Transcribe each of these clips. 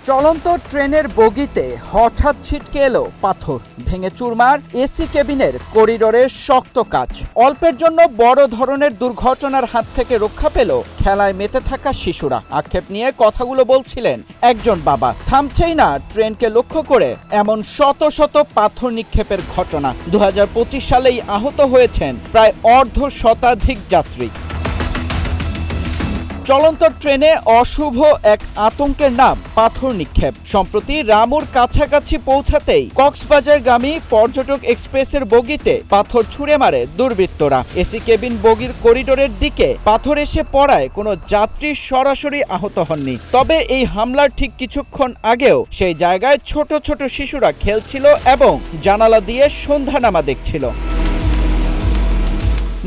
চলন্ত ট্রেনের বগিতে হঠাৎ ছিটকে এলো পাথর, ভেঙে চুরমার এসি কেবিনের করিডোরে শক্ত কাচ। অল্পের জন্য বড় ধরনের দুর্ঘটনার হাত থেকে রক্ষা পেল খেলায় মেতে থাকা শিশুরা। আক্ষেপ নিয়ে কথাগুলো বলছিলেন একজন বাবা। থামছেই না ট্রেনকে লক্ষ্য করে এমন শত শত পাথর নিক্ষেপের ঘটনা। 2025 সালেই আহত হয়েছেন প্রায় অর্ধ শতাধিক যাত্রী। চলন্ত ট্রেনে অশুভ এক আতঙ্কের নাম পাথর নিক্ষেপ। সম্প্রতি রামুর কাছাকাছি পৌঁছাতেই কক্সবাজারগামী পর্যটক এক্সপ্রেসের বগিতে পাথর ছুঁড়ে মারে দুর্বৃত্তরা। এসি কেবিন বগির করিডোরের দিকে পাথর এসে পড়ায় কোনো যাত্রী সরাসরি আহত হননি। তবে এই হামলার ঠিক কিছুক্ষণ আগেও সেই জায়গায় ছোট ছোট শিশুরা খেলছিল এবং জানালা দিয়ে সন্ধ্যানামা দেখছিল।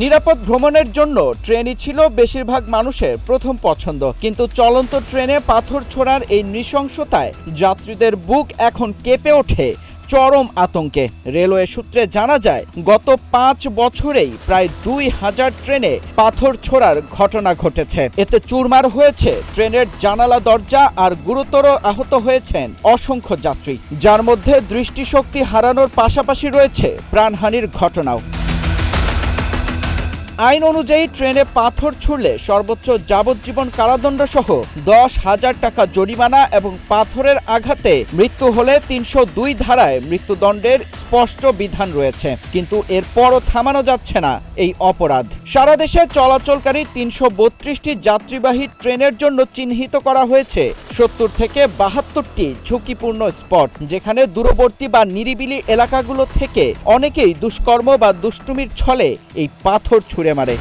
নিরাপদ ভ্রমণের জন্য ট্রেনই ছিল বেশিরভাগ মানুষের প্রথম পছন্দ, কিন্তু চলন্ত ট্রেনে পাথর ছোড়ার এই নৃশংসতায় যাত্রীদের বুক এখন কেঁপে ওঠে চরম আতঙ্কে। রেলওয়ে সূত্রে জানা যায়, গত 5 বছরেই প্রায় 2000 ট্রেনে পাথর ছোড়ার ঘটনা ঘটেছে। এতে চুরমার হয়েছে ট্রেনের জানালা দরজা আর গুরুতর আহত হয়েছেন অসংখ্য যাত্রী, যার মধ্যে দৃষ্টিশক্তি হারানোর পাশাপাশি রয়েছে প্রাণহানির ঘটনাও। আইন অনুযায়ী ট্রেনে পাথর ছুড়লে সর্বোচ্চ যাবজ্জীবন কারাদণ্ড সহ 10,000 টাকা জরিমানা এবং পাথরের আঘাতে মৃত্যু হলে 302 ধারায় মৃত্যুদণ্ডের স্পষ্ট বিধান রয়েছে। কিন্তু এরপরও থামানো যাচ্ছে না এই অপরাধ। সারা দেশে চলাচলকারী 332টি যাত্রীবাহী ট্রেনের জন্য চিহ্নিত করা হয়েছে 70 থেকে 72টি ঝুঁকিপূর্ণ স্পট, যেখানে দূরবর্তী বা নিরিবিলি এলাকাগুলো থেকে অনেকেই দুষ্কর্ম বা দুষ্টুমির ছলে এই পাথর ছুঁড়ে মারে।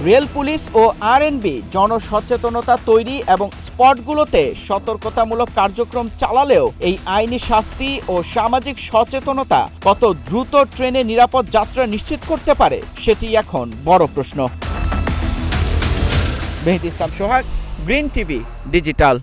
রেল পুলিশ ও আরএনবি জনসচেতনতা তৈরি এবং স্পটগুলোতে সতর্কতামূলক কার্যক্রম চালালেও এই আইনি শাস্তি ও সামাজিক সচেতনতা কত দ্রুত ট্রেনে নিরাপদ যাত্রা নিশ্চিত করতে পারে, সেটি এখন বড় প্রশ্ন। মেহেদী ইসলাম সোহাগ, গ্রিন টিভি ডিজিটাল।